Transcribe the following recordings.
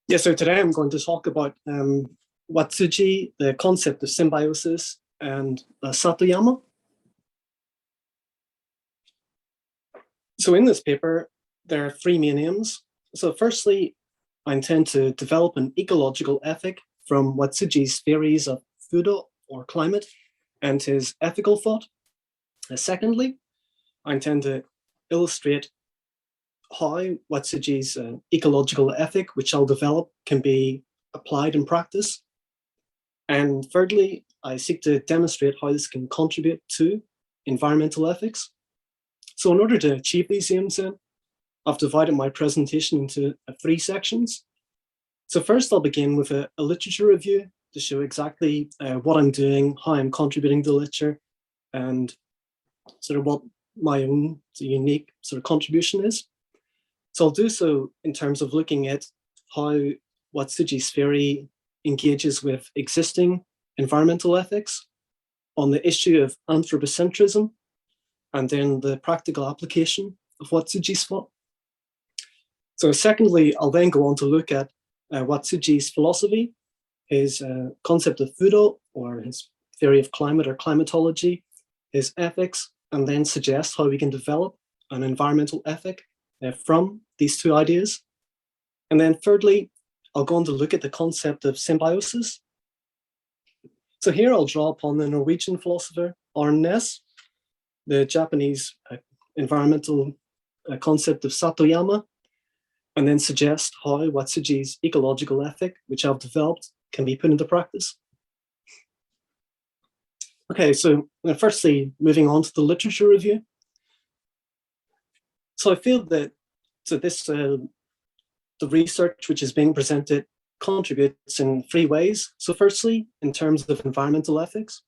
Yeah, so today I'm going to talk about Watsuji, the concept of symbiosis, and Satoyama. So in this paper, there are three main aims. So firstly, I intend to develop an ecological ethic from Watsuji's theories of Fudo, or climate, and his ethical thought. Secondly, I intend to illustrate how Watsuji's ecological ethic, which I'll develop, can be applied in practice. And thirdly, I seek to demonstrate how this can contribute to environmental ethics. So in order to achieve these aims, then, I've divided my presentation into three sections. So first, I'll begin with a literature review to show exactly what I'm doing, how I'm contributing to literature, and sort of what my own unique sort of contribution is. So I'll do so in terms of looking at how Watsuji's theory engages with existing environmental ethics, on the issue of anthropocentrism, and then the practical application of Watsuji's thought. So secondly, I'll then go on to look at Watsuji's philosophy, his concept of Fudo, or his theory of climate or climatology, his ethics, and then suggest how we can develop an environmental ethic from these two ideas. And then thirdly, I'll go on to look at the concept of symbiosis. So here I'll draw upon the Norwegian philosopher Ness, the Japanese environmental concept of Satoyama, and then suggest how Watsuji's ecological ethic, which I've developed, can be put into practice. Okay, so firstly, moving on to the literature review. So I feel that the research which is being presented contributes in three ways. So firstly, in terms of environmental ethics.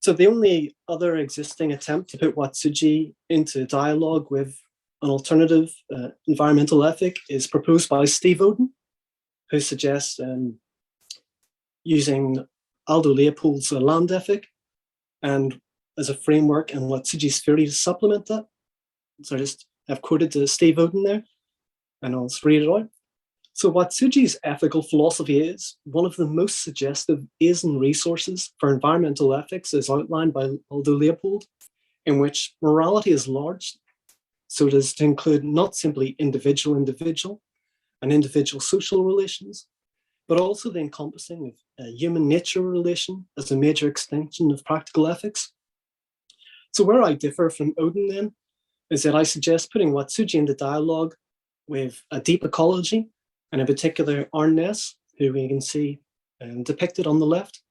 So the only other existing attempt to put Watsuji into dialogue with an alternative environmental ethic is proposed by Steve Oden, who suggests using Aldo Leopold's land ethic and as a framework and Watsuji's theory to supplement that. So I've quoted Steve Oden there, and I'll just read it out. So Watsuji's ethical philosophy is one of the most suggestive Asian resources for environmental ethics as outlined by Aldo Leopold, in which morality is large, so it is to include not simply individual and individual social relations, but also the encompassing of human nature relation as a major extension of practical ethics. So where I differ from Oden then is that I suggest putting Watsuji into dialogue with a deep ecology, and in particular Ness, who we can see depicted on the left.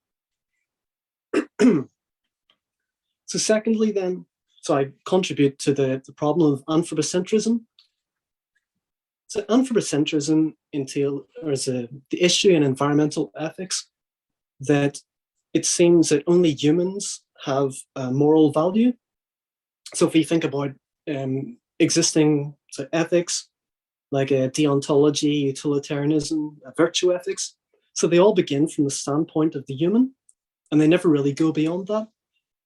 So secondly then, so I contribute to the problem of anthropocentrism. So anthropocentrism is the issue in environmental ethics that it seems that only humans have moral value. So if we think about existing ethics, like deontology, utilitarianism, virtue ethics, so they all begin from the standpoint of the human, and they never really go beyond that.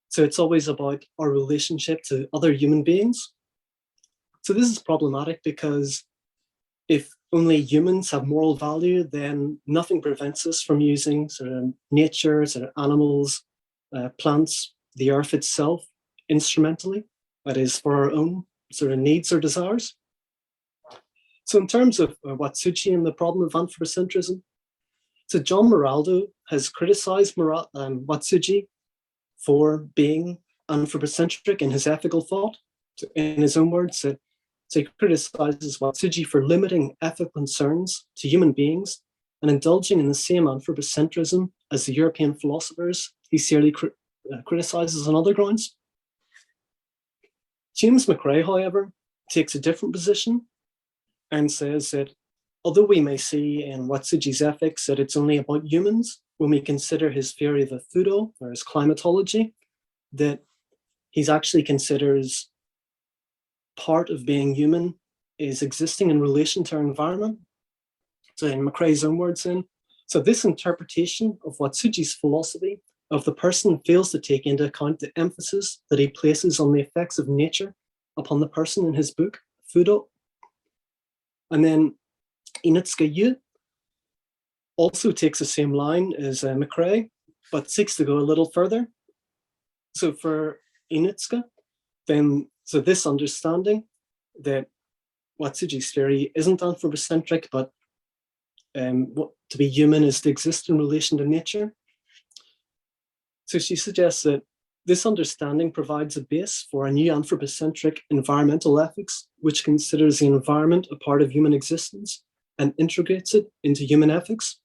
So it's always about our relationship to other human beings. So this is problematic because if only humans have moral value, then nothing prevents us from using sort of nature, sort of animals, plants, the earth itself, instrumentally, that is for our own sort of needs or desires. So in terms of Watsuji and the problem of anthropocentrism, so John Moraldo has criticized Watsuji for being anthropocentric in his ethical thought. So in his own words, so he criticizes Watsuji for limiting ethical concerns to human beings and indulging in the same anthropocentrism as the European philosophers he seriously criticizes on other grounds. James McRae, however, takes a different position and says that although we may see in Watsuji's ethics that it's only about humans, when we consider his theory of the Fudo, or his climatology, that he actually considers part of being human is existing in relation to our environment. So in McRae's own words then, so this interpretation of Watsuji's philosophy of the person fails to take into account the emphasis that he places on the effects of nature upon the person in his book, Fudo. And then Initsuka Yu also takes the same line as McCrae, but seeks to go a little further. So for Initsuka, then so this understanding that Watsuji's theory isn't anthropocentric, but to be human is to exist in relation to nature. So she suggests that this understanding provides a base for a new anthropocentric environmental ethics, which considers the environment a part of human existence and integrates it into human ethics.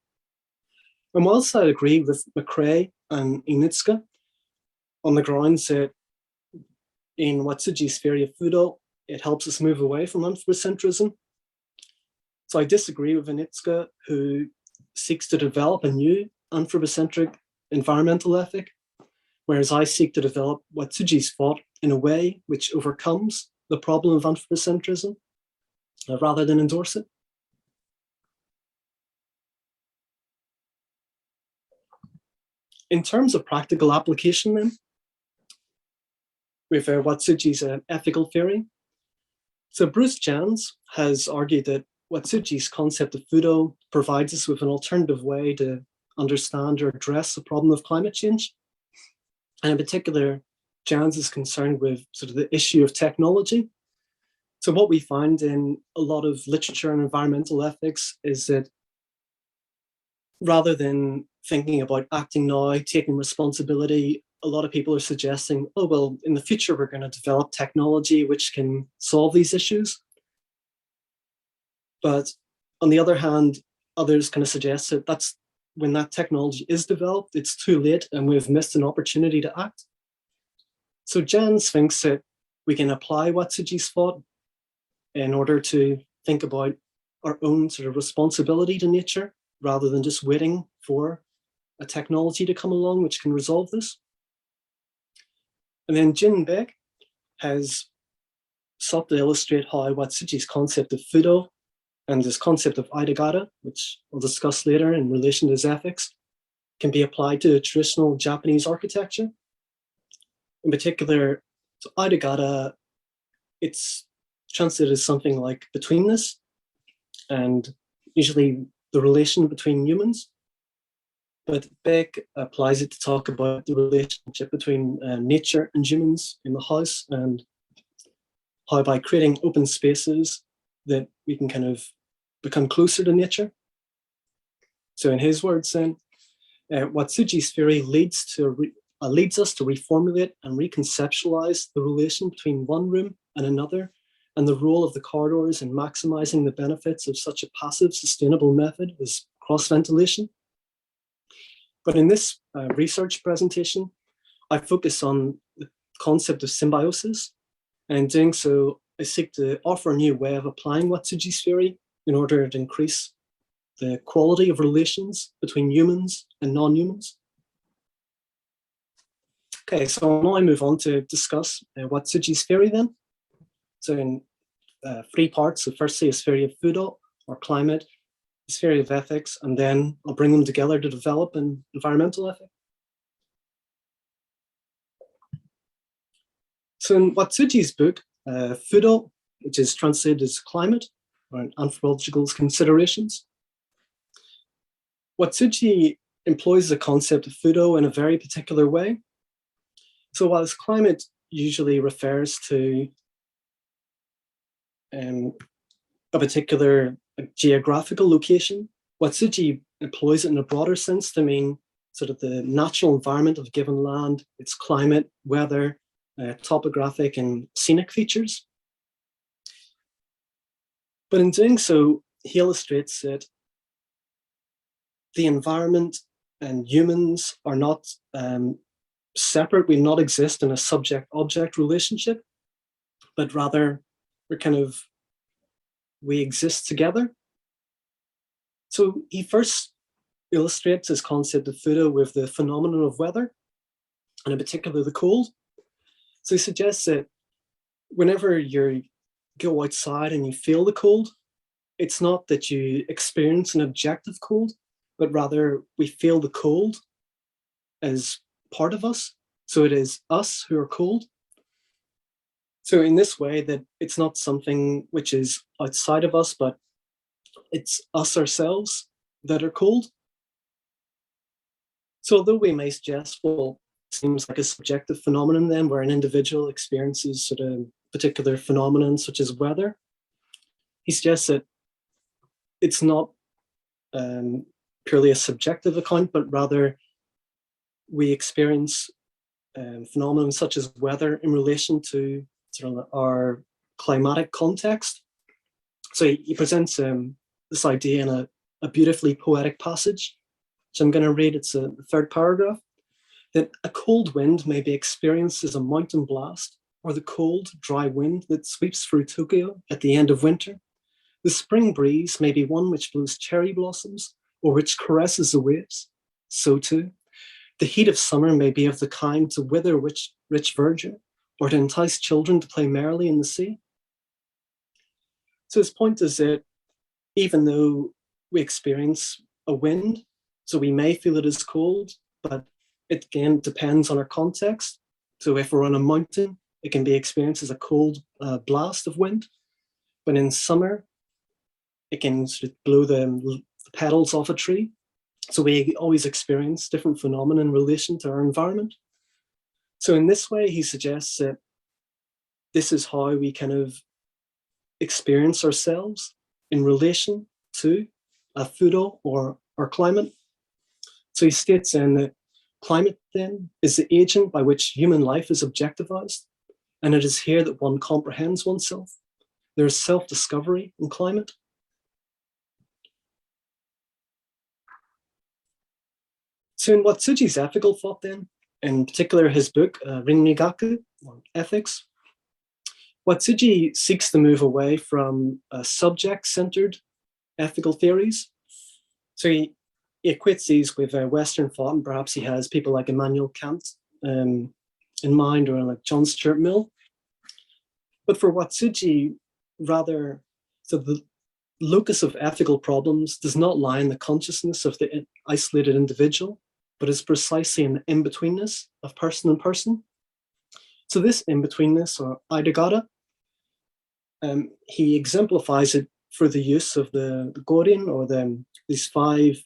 And whilst I agree with McCrae and Initsuka on the grounds that in Watsuji's theory of Fudo, it helps us move away from anthropocentrism, so I disagree with Initsuka, who seeks to develop a new anthropocentric environmental ethic, whereas I seek to develop Watsuji's thought in a way which overcomes the problem of anthropocentrism rather than endorse it. In terms of practical application then, with Watsuji's ethical theory, so Bruce Jans has argued that Watsuji's concept of Fudo provides us with an alternative way to understand or address the problem of climate change. And in particular, Jans is concerned with sort of the issue of technology. So what we find in a lot of literature and environmental ethics is that rather than thinking about acting now, taking responsibility, a lot of people are suggesting, oh, well, in the future, we're going to develop technology which can solve these issues. But on the other hand, others kind of suggest that that's when that technology is developed, it's too late and we've missed an opportunity to act. So Jans thinks that we can apply Watsuji's thought in order to think about our own sort of responsibility to nature rather than just waiting for a technology to come along which can resolve this. And then Jin Beck has sought to illustrate how Watsuji's concept of Fudo and this concept of Aidagata, which we'll discuss later in relation to his ethics, can be applied to traditional Japanese architecture. In particular, so Aidagata, it's translated as something like betweenness, and usually the relation between humans. But Beck applies it to talk about the relationship between nature and humans in the house, and how by creating open spaces that we can kind of become closer to nature. So in his words then, Watsuji's theory leads us to reformulate and reconceptualize the relation between one room and another, and the role of the corridors in maximizing the benefits of such a passive, sustainable method as cross-ventilation. But in this research presentation, I focus on the concept of symbiosis, and in doing so, I seek to offer a new way of applying Watsuji's theory in order to increase the quality of relations between humans and non-humans. Okay, so now I move on to discuss Watsuji's theory then. So in 3 parts, so firstly his theory of Fudo, or climate, his theory of ethics, and then I'll bring them together to develop an environmental ethic. So in Watsuji's book, Fudo, which is translated as climate, or anthropological considerations, Watsuji employs the concept of Fudo in a very particular way. So whilst climate usually refers to a particular geographical location, Watsuji employs it in a broader sense to mean sort of the natural environment of a given land, its climate, weather, topographic and scenic features. But in doing so, he illustrates that the environment and humans are not separate. We not exist in a subject-object relationship, but rather we exist together. So he first illustrates his concept of Fudo with the phenomenon of weather, and in particular the cold. So he suggests that whenever you go outside and you feel the cold, it's not that you experience an objective cold, but rather we feel the cold as part of us. So it is us who are cold. So in this way, that it's not something which is outside of us, but it's us ourselves that are cold. So although we may suggest, well, it seems like a subjective phenomenon then, where an individual experiences sort of particular phenomenon such as weather, he suggests that it's not purely a subjective account, but rather we experience phenomena such as weather in relation to sort of our climatic context. So he presents this idea in a beautifully poetic passage, which I'm going to read. It's the third paragraph, that a cold wind may be experienced as a mountain blast, or the cold, dry wind that sweeps through Tokyo at the end of winter. The spring breeze may be one which blows cherry blossoms, or which caresses the waves. So too, the heat of summer may be of the kind to wither rich verdure, or to entice children to play merrily in the sea. So his point is that even though we experience a wind, so we may feel it as cold, but it again depends on our context. So if we're on a mountain, it can be experienced as a cold blast of wind. But in summer, it can sort of blow the petals off a tree. So we always experience different phenomena in relation to our environment. So in this way, he suggests that this is how we kind of experience ourselves in relation to a fudo or our climate. So he states then that climate then is the agent by which human life is objectivized, and it is here that one comprehends oneself. There is self-discovery in climate. So in Watsuji's ethical thought then, in particular his book, Rinnigaku, or Ethics, Watsuji seeks to move away from subject-centered ethical theories. So he equates these with Western thought, and perhaps he has people like Immanuel Kant in mind, or like John Stuart Mill. But for Watsuji, rather, so the locus of ethical problems does not lie in the consciousness of the isolated individual, but is precisely in the in-betweenness of person and person. So this in-betweenness, or aidagata, he exemplifies it through the use of the Gorin, or these five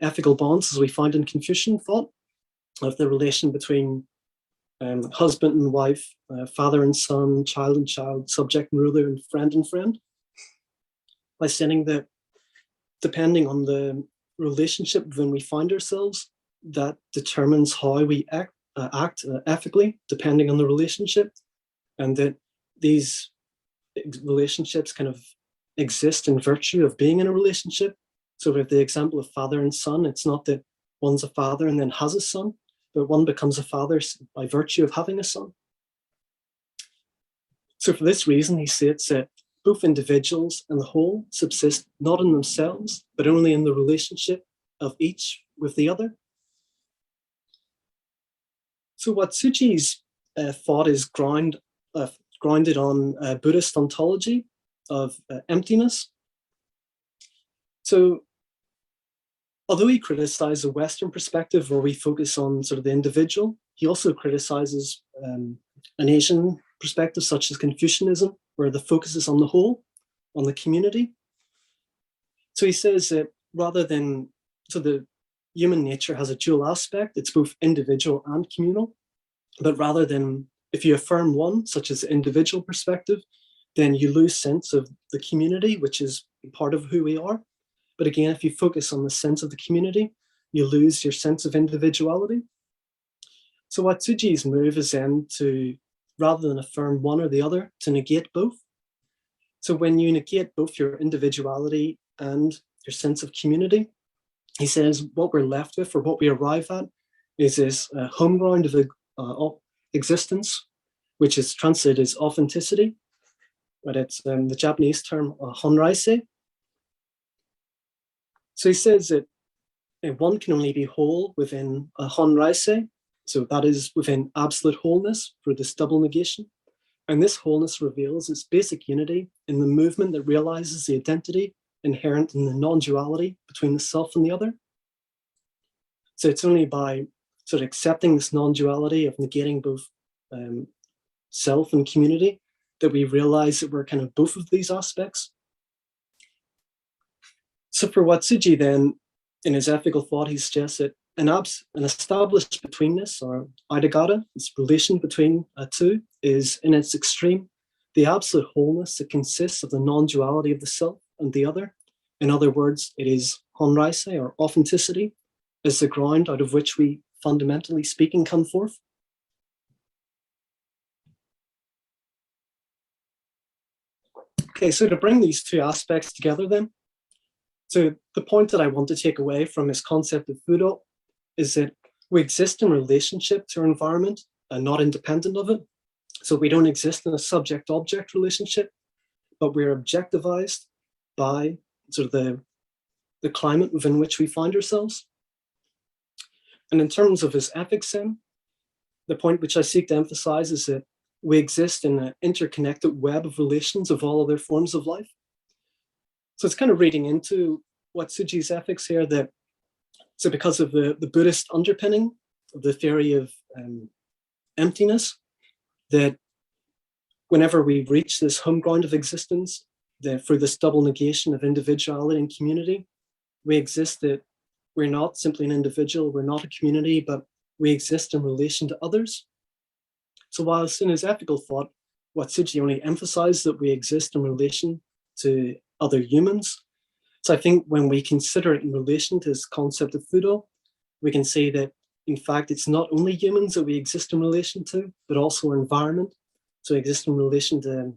ethical bonds as we find in Confucian thought, of the relation between husband and wife, father and son, child, subject and ruler, and friend, by saying that depending on the relationship when we find ourselves, that determines how we act ethically, depending on the relationship, and that these relationships kind of exist in virtue of being in a relationship. So with the example of father and son, it's not that one's a father and then has a son, but one becomes a father by virtue of having a son. So for this reason, he states that both individuals and the whole subsist not in themselves, but only in the relationship of each with the other. So Watsuji's thought is grounded on Buddhist ontology of emptiness. So although he criticized the Western perspective where we focus on sort of the individual, he also criticizes an Asian perspective such as Confucianism, where the focus is on the whole, on the community. So he says that rather than, so the human nature has a dual aspect, it's both individual and communal, but rather than, if you affirm one, such as the individual perspective, then you lose sense of the community, which is part of who we are. But again, if you focus on the sense of the community, you lose your sense of individuality. So Watsuji's move is then to, rather than affirm one or the other, to negate both. So when you negate both your individuality and your sense of community, he says what we're left with, or what we arrive at, is this home ground of existence, which is translated as authenticity, but it's the Japanese term honraise. So he says that one can only be whole within a honraise, so that is within absolute wholeness for this double negation. And this wholeness reveals its basic unity in the movement that realizes the identity inherent in the non-duality between the self and the other. So it's only by sort of accepting this non-duality of negating both self and community that we realize that we're kind of both of these aspects. So for Watsuji then, in his ethical thought, he suggests that an established betweenness, or aidagata, this relation between two, is in its extreme the absolute wholeness that consists of the non-duality of the self and the other. In other words, it is honraise, or authenticity, is the ground out of which we, fundamentally speaking, come forth. Okay, so to bring these two aspects together then, so the point that I want to take away from his concept of fudo is that we exist in relationship to our environment and not independent of it. So we don't exist in a subject-object relationship, but we're objectivized by sort of the climate within which we find ourselves. And in terms of his ethics then, the point which I seek to emphasize is that we exist in an interconnected web of relations of all other forms of life. So it's kind of reading into Watsuji's ethics here that, so because of the Buddhist underpinning of the theory of emptiness, that whenever we reach this home ground of existence, that through this double negation of individuality and community, we exist that we're not simply an individual, we're not a community, but we exist in relation to others. So whilst in his ethical thought, Watsuji only emphasized that we exist in relation to other humans. So I think when we consider it in relation to his concept of fudo, we can say that, in fact, it's not only humans that we exist in relation to, but also our environment. So we exist in relation to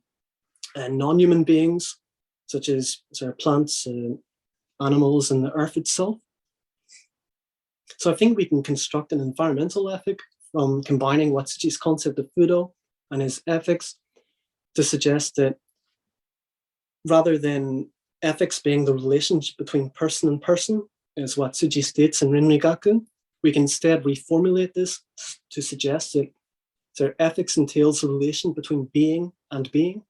non-human beings, such as plants, animals, and the earth itself. So I think we can construct an environmental ethic from combining Watsuji's concept of fudo and his ethics to suggest that rather than ethics being the relationship between person and person, as Watsuji states in Rinrigaku, we can instead reformulate this to suggest that ethics entails a relation between being and being.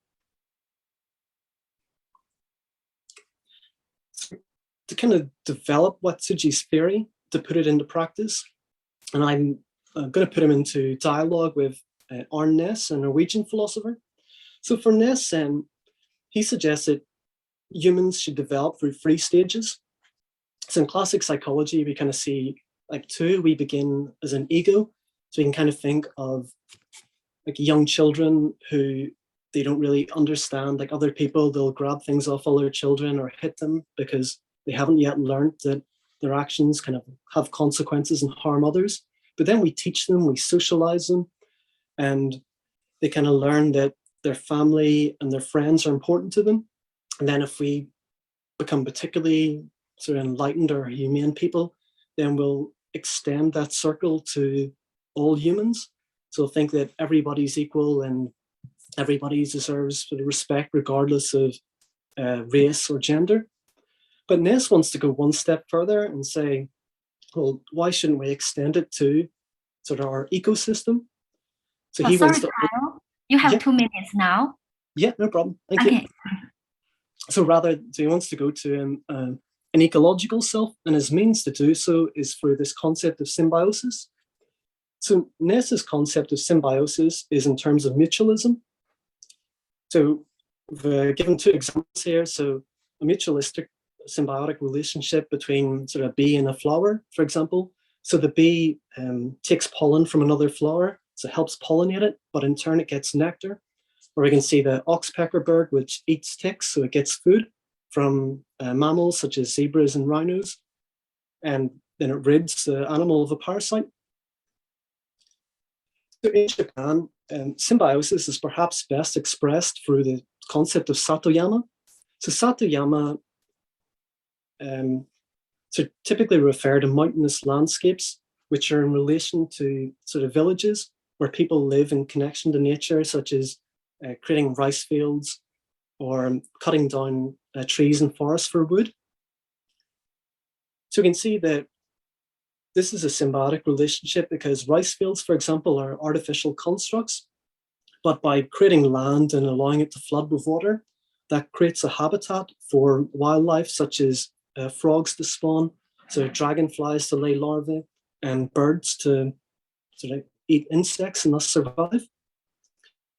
To kind of develop Watsuji's theory, to put it into practice, and I'm going to put him into dialogue with Arne Næss, a Norwegian philosopher. So for Næss, he suggests that humans should develop through 3 stages. So in classic psychology, we kind of see like 2. We begin as an ego. So we can kind of think of like young children who they don't really understand like other people. They'll grab things off other children or hit them because they haven't yet learned that their actions kind of have consequences and harm others. But then we teach them, we socialize them, and they kind of learn that their family and their friends are important to them. And then if we become particularly sort of enlightened or humane people, then we'll extend that circle to all humans. So think that everybody's equal and everybody deserves respect regardless of race or gender. But Næss wants to go one step further and say, well, why shouldn't we extend it to sort of our ecosystem? So he wants to. Kyle, you have 2 minutes now. Yeah, no problem. Thank you. So rather, so he wants to go to an ecological self, and his means to do so is through this concept of symbiosis. So Næss's concept of symbiosis is in terms of mutualism. So we've given 2 examples here. So a mutualistic symbiotic relationship between sort of a bee and a flower, for example. So the bee takes pollen from another flower, so it helps pollinate it, but in turn it gets nectar. Or we can see the oxpecker bird, which eats ticks, so it gets food from mammals such as zebras and rhinos, and then it rids the animal of a parasite. So in Japan, symbiosis is perhaps best expressed through the concept of Satoyama. So Satoyama so typically refer to mountainous landscapes, which are in relation to sort of villages where people live in connection to nature, such as creating rice fields or cutting down trees and forests for wood. So we can see that this is a symbiotic relationship because rice fields, for example, are artificial constructs, but by creating land and allowing it to flood with water, that creates a habitat for wildlife such as frogs to spawn, so dragonflies to lay larvae, and birds to sort of eat insects and thus survive.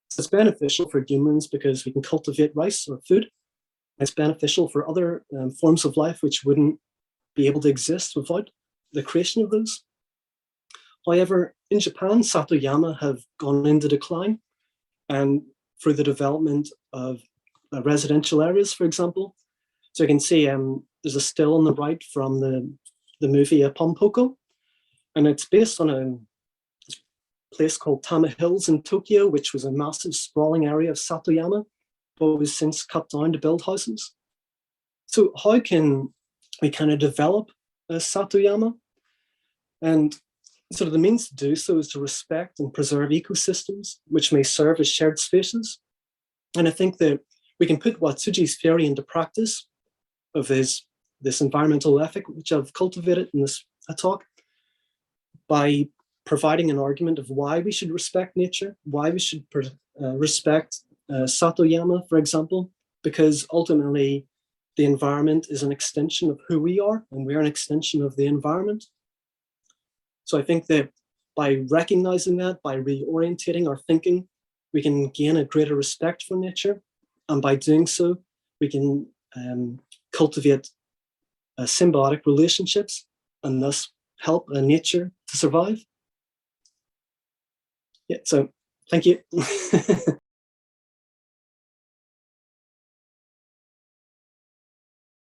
So it's beneficial for humans because we can cultivate rice or food. It's beneficial for other forms of life which wouldn't be able to exist without the creation of those. However, in Japan, Satoyama have gone into decline, and through the development of residential areas, for example. So you can see there's a still on the right from the movie Pompoko, and it's based on a place called Tama Hills in Tokyo, which was a massive sprawling area of Satoyama, but was since cut down to build houses. So how can we kind of develop Satoyama? And sort of the means to do so is to respect and preserve ecosystems, which may serve as shared spaces. And I think that we can put Watsuji's theory into practice of this environmental ethic, which I've cultivated in this talk, by providing an argument of why we should respect nature, why we should respect Satoyama, for example, because ultimately the environment is an extension of who we are, and we're an extension of the environment. So I think that by recognizing that, by reorientating our thinking, we can gain a greater respect for nature. And by doing so, we can cultivate symbiotic relationships and thus help nature to survive. Yeah, so thank you.